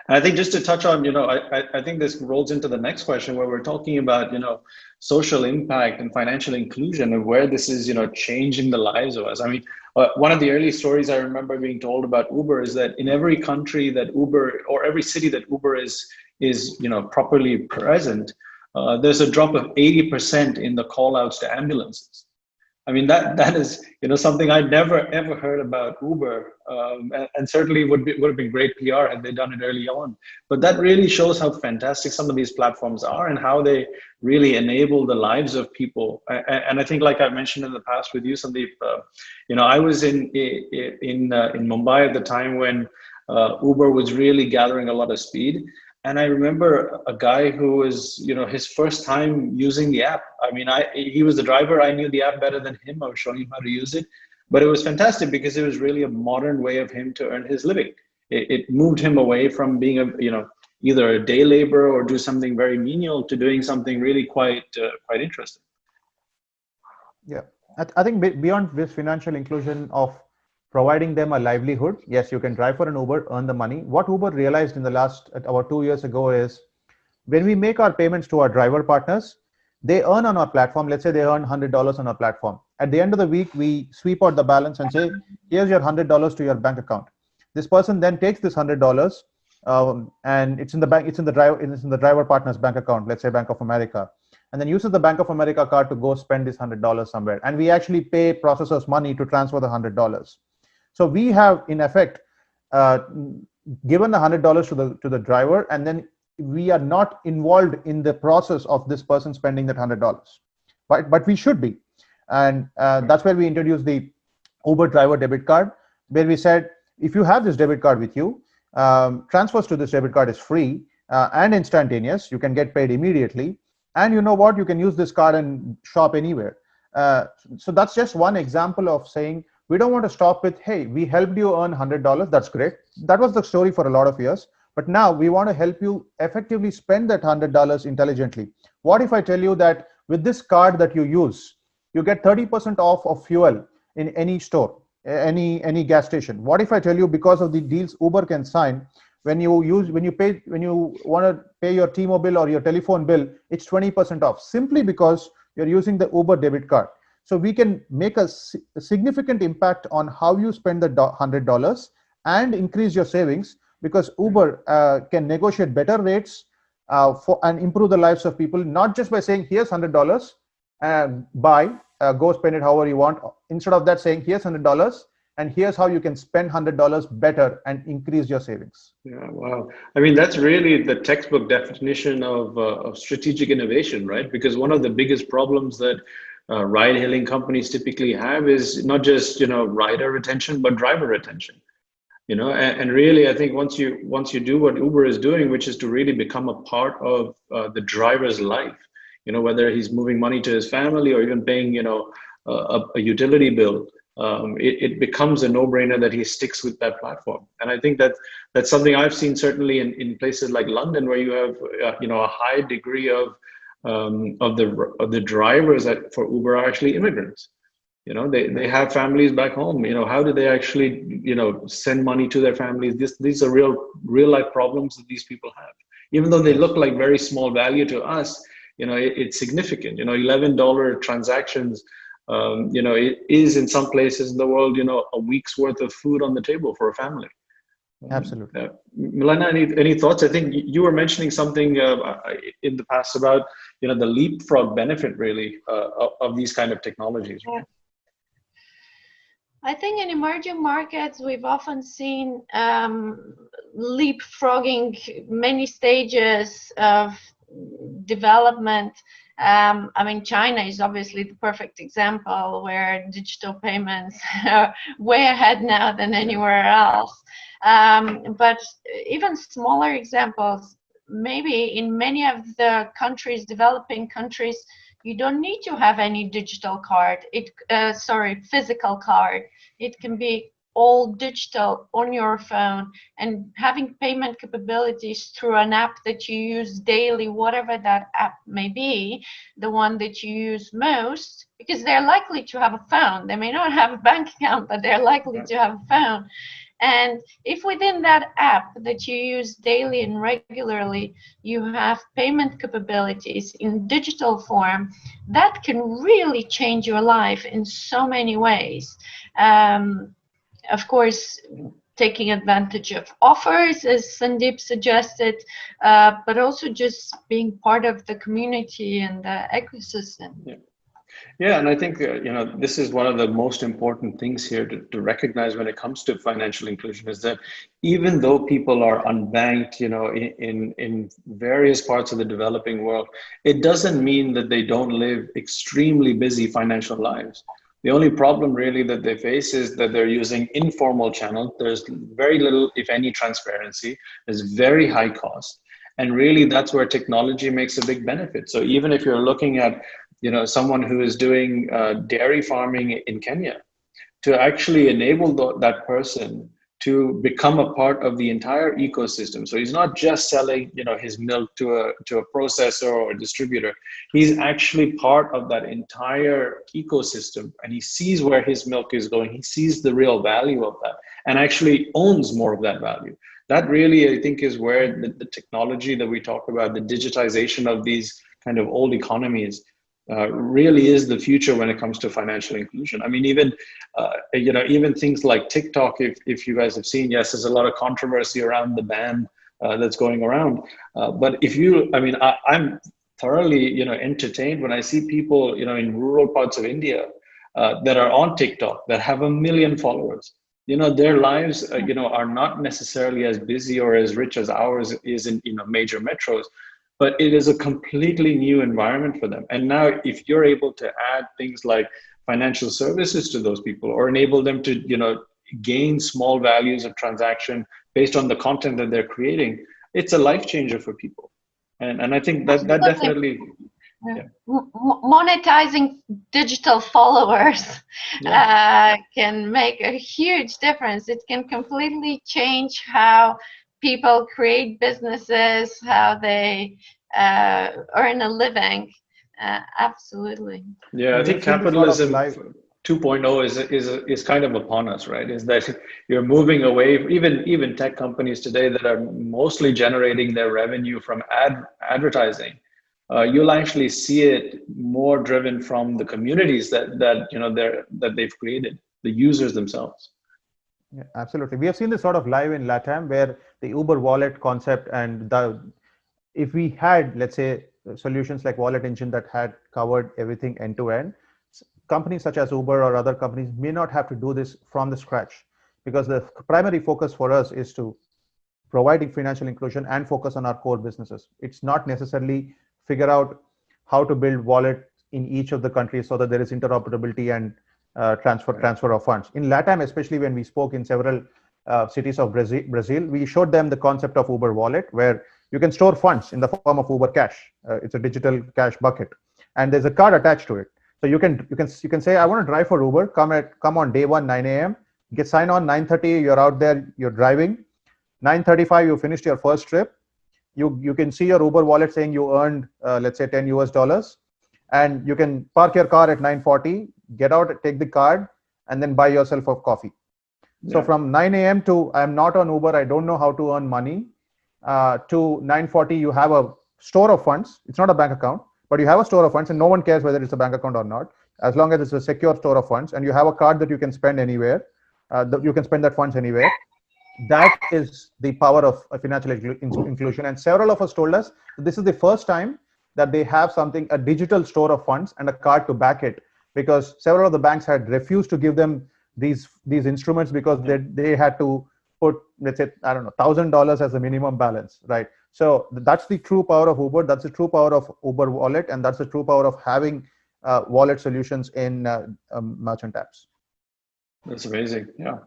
And I think just to touch on, I think this rolls into the next question where we're talking about, social impact and financial inclusion and where this is, changing the lives of us. I mean, one of the early stories I remember being told about Uber is that in every country that Uber or every city that Uber is properly present, there's a drop of 80% in the call outs to ambulances. I mean, that is, something I'd never ever heard about Uber, and certainly would have been great PR had they done it early on. But that really shows how fantastic some of these platforms are and how they really enable the lives of people. And I think, like I've mentioned in the past with you, Sandeep, I was in Mumbai at the time when Uber was really gathering a lot of speed. And I remember a guy who was, his first time using the app. I mean, he was the driver. I knew the app better than him. I was showing him how to use it. But it was fantastic because it was really a modern way of him to earn his living. It moved him away from being either a day laborer or do something very menial to doing something really quite interesting. Yeah, I think beyond this financial inclusion of providing them a livelihood, yes, you can drive for an Uber, earn the money. What Uber realized in the last, about 2 years ago, is when we make our payments to our driver partners, they earn on our platform. Let's say they earn $100 on our platform. At the end of the week, we sweep out the balance and say, here's your $100 to your bank account. This person then takes this $100 and it's in the driver partner's bank account, let's say Bank of America, and then uses the Bank of America card to go spend this $100 somewhere. And we actually pay processors money to transfer the $100. So we have, in effect, given the $100 to the driver, and then we are not involved in the process of this person spending that $100, but we should be. And that's where we introduced the Uber driver debit card, where we said, if you have this debit card with you, transfers to this debit card is free and instantaneous. You can get paid immediately. And you know what? You can use this card and shop anywhere. So that's just one example of saying, we don't want to stop with, hey, we helped you earn $100. That's great. That was the story for a lot of years. But now we want to help you effectively spend that $100 intelligently. What if I tell you that with this card that you use, you get 30% off of fuel in any store, any gas station? What if I tell you, because of the deals Uber can sign, when you want to pay your T-Mobile or your telephone bill, it's 20% off, simply because you're using the Uber debit card. So we can make a significant impact on how you spend the $100 and increase your savings, because Uber can negotiate better rates and improve the lives of people, not just by saying, here's $100, go spend it however you want. Instead of that, saying, here's $100, and here's how you can spend $100 better and increase your savings. Yeah, wow. I mean, that's really the textbook definition of strategic innovation, right? Because one of the biggest problems that ride-hailing companies typically have is not just rider retention, but driver retention. And really, I think once you do what Uber is doing, which is to really become a part of the driver's life, whether he's moving money to his family or even paying a utility bill, it becomes a no-brainer that he sticks with that platform. And I think that's something I've seen certainly in places like London, where you have a high degree of the drivers for Uber are actually immigrants. They have families back home. How do they actually send money to their families? These are real life problems that these people have. Even though they look like very small value to us, it's significant. $11 transactions. It is in some places in the world, a week's worth of food on the table for a family. Absolutely. Milena, any thoughts? I think you were mentioning something in the past about the leapfrog benefit, really, of these kind of technologies. Right? I think in emerging markets, we've often seen leapfrogging many stages of development. I mean, China is obviously the perfect example, where digital payments are way ahead now than anywhere else. But even smaller examples, maybe in many of the developing countries, you don't need to have any digital card. Physical card. It can be all digital on your phone, and having payment capabilities through an app that you use daily, whatever that app may be, the one that you use most, because they're likely to have a phone. They may not have a bank account, but they're likely to have a phone. And if within that app that you use daily and regularly, you have payment capabilities in digital form, that can really change your life in so many ways. Of course, taking advantage of offers, as Sandeep suggested, but also just being part of the community and the ecosystem. Yeah, and I think this is one of the most important things here to recognize when it comes to financial inclusion is that even though people are unbanked, in various parts of the developing world, it doesn't mean that they don't live extremely busy financial lives. The only problem really that they face is that they're using informal channels. There's very little, if any, transparency. There's very high cost. And really that's where technology makes a big benefit. So even if you're looking at someone who is doing dairy farming in Kenya, to actually enable that person to become a part of the entire ecosystem. So he's not just selling, his milk to a processor or a distributor. He's actually part of that entire ecosystem, and he sees where his milk is going. He sees the real value of that, and actually owns more of that value. That really, I think, is where the technology that we talk about, the digitization of these kind of old economies, really is the future when it comes to financial inclusion. I mean, even things like TikTok, if you guys have seen, yes, there's a lot of controversy around the ban that's going around. But I'm thoroughly, entertained when I see people, in rural parts of India that are on TikTok that have 1 million followers. Their lives, are not necessarily as busy or as rich as ours is in, major metros, but it is a completely new environment for them. And now if you're able to add things like financial services to those people, or enable them to, gain small values of transaction based on the content that they're creating, it's a life changer for people. And I think that definitely, yeah. Monetizing digital followers can make a huge difference. It can completely change how people create businesses, how they earn a living. Absolutely. Yeah, I think capitalism 2.0 is kind of upon us, right? Is that you're moving away, even tech companies today that are mostly generating their revenue from advertising. You'll actually see it more driven from the communities that they've created, the users themselves. Yeah, absolutely. We have seen this sort of live in LATAM, where the Uber wallet concept and if we had, let's say, solutions like Wallet Engine that had covered everything end to end, companies such as Uber or other companies may not have to do this from the scratch, because the primary focus for us is to providing financial inclusion and focus on our core businesses. It's not necessarily figure out how to build wallet in each of the countries so that there is interoperability and transfer of funds. In LATAM, especially when we spoke in several cities of Brazil, we showed them the concept of Uber Wallet, where you can store funds in the form of Uber Cash. It's a digital cash bucket, and there's a card attached to it. So you can say, I want to drive for Uber. Come on day one, 9 a.m. Sign on 9:30. You're out there. You're driving. 9:35. You finished your first trip. You can see your Uber wallet saying you earned, let's say, $10, and you can park your car at 9:40. Get out, take the card, and then buy yourself a coffee. Yeah. So from 9 a.m. to I'm not on Uber, I don't know how to earn money, to 9:40, you have a store of funds. It's not a bank account, but you have a store of funds, and no one cares whether it's a bank account or not, as long as it's a secure store of funds, and you have a card that you can spend anywhere. You can spend that funds anywhere. That is the power of financial inclusion. And several of us told us this is the first time that they have a digital store of funds and a card to back it, because several of the banks had refused to give them these instruments because they had to put, let's say, I don't know, $1,000 as a minimum balance, right? So that's the true power of Uber. That's the true power of Uber Wallet, and that's the true power of having wallet solutions in merchant apps. That's amazing. Yeah.